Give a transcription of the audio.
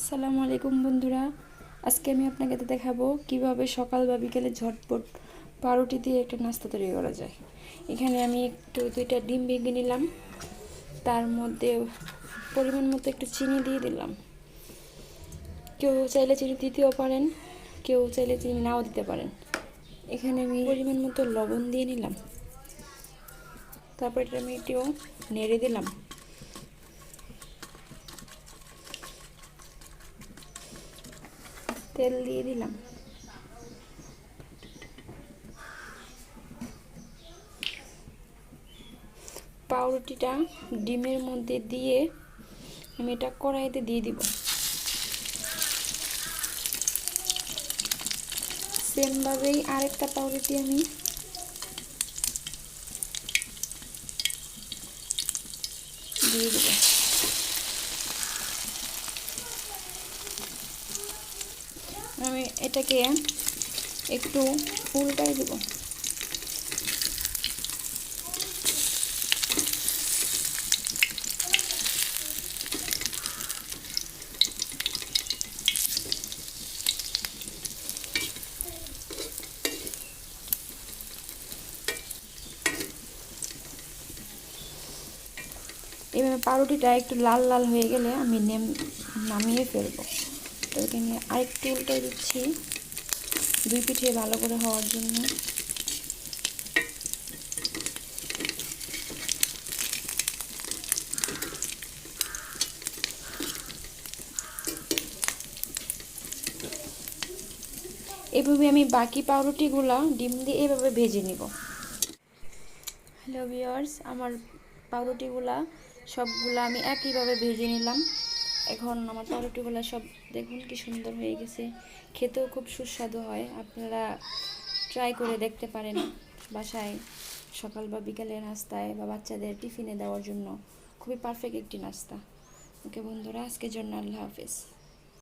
আসসালামু আলাইকুম বন্ধুরা, আজকে আমি আপনাকে দেখাবো কিভাবে সকাল বা বিকেলে ঝটপট পাউরুটি দিয়ে একটা নাস্তা তৈরি করা যায়। এখানে আমি একটু 2টা ডিম ভেঙে নিলাম, তার মধ্যে পরিমাণ মতো একটু চিনি দিয়ে দিলাম। কেউ চাইলে চিনি দিতেও পারেন, কেউ চাইলে চিনি নাও দিতে পারেন। এখানে আমি পরিমাণ মতো লবণ দিয়ে নিলাম, তারপর এটা আমি একটু নেড়ে দিলাম। তেল দিয়ে দিলাম। পাউরুটিটা ডিমের মধ্যে দিয়ে আমি এটা কড়াইতে দিয়ে দিব। সেমভাবেই আরেকটা পাউরুটি আমি দিয়ে দেব। আমি এটাকে একটু উল্টাই দেব। এভাবে পাউরুটিটা একটু লাল লাল হয়ে গেলে আমি নামিয়ে ফেলবো। তো এখানে আরেকটু উল্টাই দিচ্ছি দুই পিঠে ভালো করে হওয়ার জন্য। এভাবে আমি বাকি পাউরুটিগুলো ডিম দিয়ে এভাবে ভেজে নিব। হ্যালো ভিউয়ার্স, আমার পাউরুটিগুলা সবগুলা আমি একইভাবে ভেজে নিলাম। এখন আমার পাউরুটিগুলা সব দেখুন কি সুন্দর হয়ে গেছে, খেতেও খুব সুস্বাদু হয়। আপনারা ট্রাই করে দেখতে পারেন বাসায়, সকাল বা বিকালে নাস্তায় বা বাচ্চাদের টিফিনে দেওয়ার জন্য খুবই পারফেক্ট একটি নাস্তা। ওকে বন্ধুরা, আজকের জন্য আল্লাহ হাফেজ।